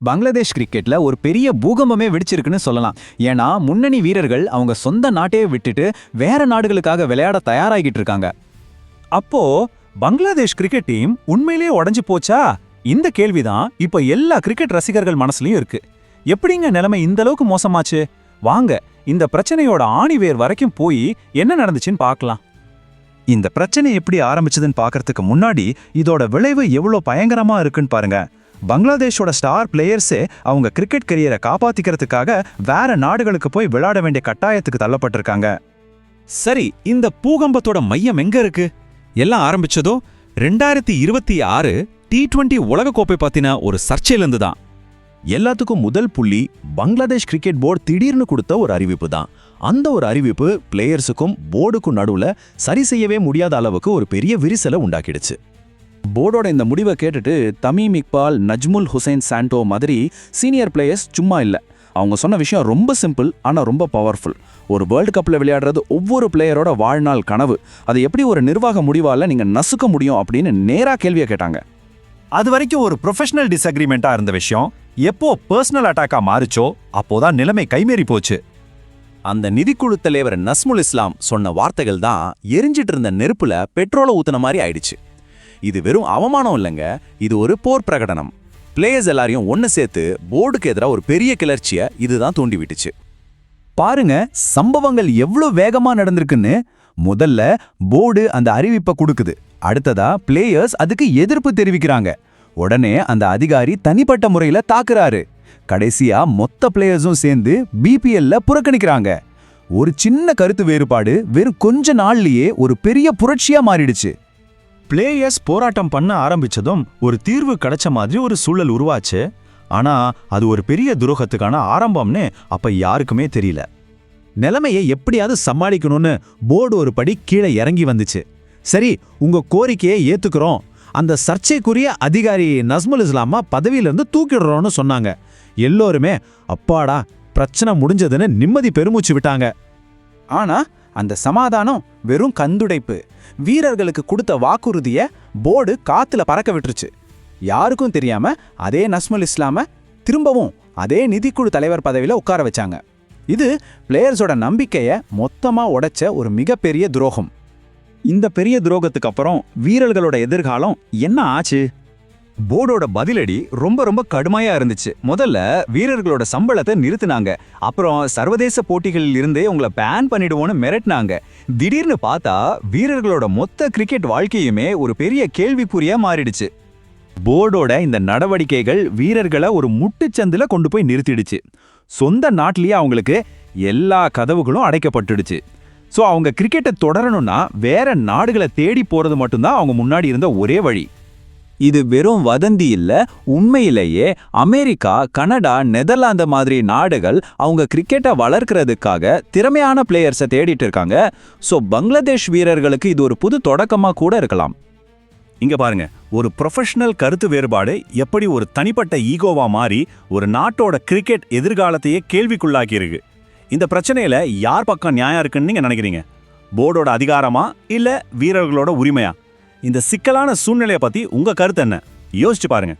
பங்களாதேஷ் கிரிக்கெட்ல ஒரு பெரிய பூகம்பமே வெடிச்சிருக்குன்னு சொல்லலாம். ஏன்னா முன்னணி வீரர்கள் அவங்க சொந்த நாட்டையே விட்டுட்டு வேற நாடுகளுக்காக விளையாட தயாராகிட்டு இருக்காங்க. அப்போ பங்களாதேஷ் கிரிக்கெட் டீம் உண்மையிலேயே உடைஞ்சு போச்சா? இந்த கேள்விதான் இப்ப எல்லா கிரிக்கெட் ரசிகர்கள் மனசுலயும் இருக்கு. எப்படிங்க நிலைமை இந்த அளவுக்கு மோசமாச்சு? வாங்க இந்த பிரச்சனையோட ஆணிவேர் வரைக்கும் போய் என்ன நடந்துச்சுன்னு பார்க்கலாம். இந்த பிரச்சனை எப்படி ஆரம்பிச்சதுன்னு பார்க்கறதுக்கு முன்னாடி இதோட விளைவு எவ்வளவு பயங்கரமா இருக்குன்னு பாருங்க. பங்களாதேஷோட ஸ்டார் பிளேயர்ஸே அவங்க கிரிக்கெட் கரியரை காப்பாத்திக்கிறதுக்காக வேற நாடுகளுக்கு போய் விளையாட வேண்டிய கட்டாயத்துக்கு தள்ளப்பட்டிருக்காங்க. சரி, இந்த பூகம்பத்தோட மையம் எங்க இருக்கு? எல்லாம் ஆரம்பிச்சதோ 2026 T20 உலகக்கோப்பை பத்தின ஒரு சர்ச்சையிலிருந்து தான். எல்லாத்துக்கும் முதல் புள்ளி பங்களாதேஷ் கிரிக்கெட் போர்டு திடீர்னு கொடுத்த ஒரு அறிவிப்பு தான். அந்த ஒரு அறிவிப்பு பிளேயர்ஸுக்கும் போர்டுக்கும் நடுவுல சரி செய்யவே முடியாத அளவுக்கு ஒரு பெரிய விரிசலை உண்டாக்கிடுச்சு. போர்டோட இந்த முடிவை கேட்டுட்டு தமீம் இக்பால், நஜ்முல் ஹுசைன் சாண்டோ மாதிரி சீனியர் பிளேயர்ஸ் சும்மா இல்லை. அவங்க சொன்ன விஷயம் ரொம்ப சிம்பிள், ஆனால் ரொம்ப பவர்ஃபுல். ஒரு வேர்ல்டு கப்பில் விளையாடுறது ஒவ்வொரு பிளேயரோட வாழ்நாள் கனவு. அதை எப்படி ஒரு நிர்வாக முடிவால் நீங்கள் நசுக்க முடியும் அப்படின்னு நேராக கேள்வியை கேட்டாங்க. அது வரைக்கும் ஒரு ப்ரொஃபஷனல் டிஸ்அக்ரிமெண்டா இருந்த விஷயம் எப்போ பர்சனல் அட்டாக்கா மாறுச்சோ அப்போதான் நிலைமை கைமீறி போச்சு. அந்த நிதிக்குழு தலைவர் நஸ்முல் இஸ்லாம் சொன்ன வார்த்தைகள் தான் எரிஞ்சிட்டு இருந்த நெருப்புல பெட்ரோலை ஊத்துன மாதிரி ஆயிடுச்சு. இது வெறும் அவமானம் இல்லைங்க, இது ஒரு போர் பிரகடனம். பிளேயர்ஸ் எல்லாரையும் ஒன்று சேர்த்து போர்டுக்கு எதிராக ஒரு பெரிய கிளர்ச்சியை இதுதான் தூண்டி விட்டுச்சு. பாருங்க சம்பவங்கள் எவ்வளோ வேகமா நடந்திருக்குன்னு. முதல்ல போர்டு அந்த அறிவிப்பை கொடுக்குது, அடுத்ததா பிளேயர்ஸ் அதுக்கு எதிர்ப்பு தெரிவிக்கிறாங்க. உடனே அந்த அதிகாரி தனிப்பட்ட முறையில தாக்குறாரு. கடைசியா மொத்த பிளேயர்ஸும் சேர்ந்து பிபிஎல்ல புறக்கணிக்கிறாங்க. ஒரு சின்ன கருத்து வேறுபாடு வெறும் கொஞ்ச நாள்லயே ஒரு பெரிய புரட்சியா மாறிடுச்சு. பிளேயர்ஸ் போராட்டம் பண்ண ஆரம்பிச்சதும் ஒரு தீர்வு கிடைச்ச மாதிரி ஒரு சூழல் உருவாச்சு. ஆனா அது ஒரு பெரிய துரோகத்துக்கான ஆரம்பம்னு அப்ப யாருக்குமே தெரியல. நிலைமையை எப்படியாவது சமாளிக்கணும்னு போர்டு ஒரு படி கீழே இறங்கி வந்துச்சு. சரி, உங்க கோரிக்கையை ஏத்துக்கிறோம், அந்த சர்ச்சைக்குரிய அதிகாரி நஸ்முல் இஸ்லாமா பதவியிலிருந்து தூக்கிடுறோம்னு சொன்னாங்க. எல்லோருமே அப்பாடா பிரச்சனை முடிஞ்சதுன்னு நிம்மதி பெருமூச்சு விட்டாங்க. ஆனா அந்த சமாதானம் வெறும் கந்துடைப்பு. வீரர்களுக்கு கொடுத்த வாக்குறுதியை போர்டு காத்துல பறக்க விட்டுருச்சு. யாருக்கும் தெரியாம அதே நஸ்முல் இஸ்லாம திரும்பவும் அதே நிதிக்குழு தலைவர் பதவியில உட்கார வச்சாங்க. இது பிளேயர்ஸோட நம்பிக்கையை மொத்தமா உடைச்ச ஒரு மிகப்பெரிய துரோகம். இந்த பெரிய துரோகத்துக்கு அப்புறம் வீரர்களோட எதிர்காலம் என்ன ஆச்சு? போர்டோட பதிலடி ரொம்ப கடுமையா இருந்துச்சு. முதல்ல வீரர்களோட சம்பளத்தை நிறுத்தினாங்க. அப்புறம் சர்வதேச போட்டிகளில் இருந்தே உங்களை பேன் பண்ணிடுவோன்னு மிரட்டினாங்க. திடீர்னு பார்த்தா வீரர்களோட மொத்த கிரிக்கெட் வாழ்க்கையுமே ஒரு பெரிய கேள்விக்குறியா மாறிடுச்சு. போர்டோட இந்த நடவடிக்கைகள் வீரர்களை ஒரு முட்டுச்சந்தில கொண்டு போய் நிறுத்திடுச்சு. சொந்த நாட்டிலேயே அவங்களுக்கு எல்லா கதவுகளும் அடைக்கப்பட்டுடுச்சு. ஸோ அவங்க கிரிக்கெட்டை தொடரணும்னா வேற நாடுகளை தேடி போறது மட்டும்தான் அவங்க முன்னாடி இருந்த ஒரே வழி. இது வெறும் வதந்தி இல்ல, உண்மையிலேயே அமெரிக்கா, கனடா, நெதர்லாந்து மாதிரி நாடுகள் அவங்க கிரிக்கெட்டை வளர்க்கறதுக்காக திறமையான பிளேயர்ஸை தேடிட்டு இருக்காங்க. ஸோ பங்களாதேஷ் வீரர்களுக்கு இது ஒரு புது தொடக்கமா கூட இருக்கலாம். இங்க பாருங்க, ஒரு ப்ரொஃபஷனல் கருத்து வேறுபாடு எப்படி ஒரு தனிப்பட்ட ஈகோவா மாறி ஒரு நாட்டோட கிரிக்கெட் எதிர்காலத்தையே கேள்விக்குள்ளாக்கி இருக்கு. இந்த பிரச்சனையில யார் பக்கம் நியாயம் இருக்குன்னு நீங்க நினைக்கிறீங்க? போர்டோட அதிகாரமா இல்ல வீரர்களோட உரிமையா? இந்த சிக்கலான சூழ்நிலையை பத்தி உங்க கருத்து என்ன? யோசிச்சு பாருங்க.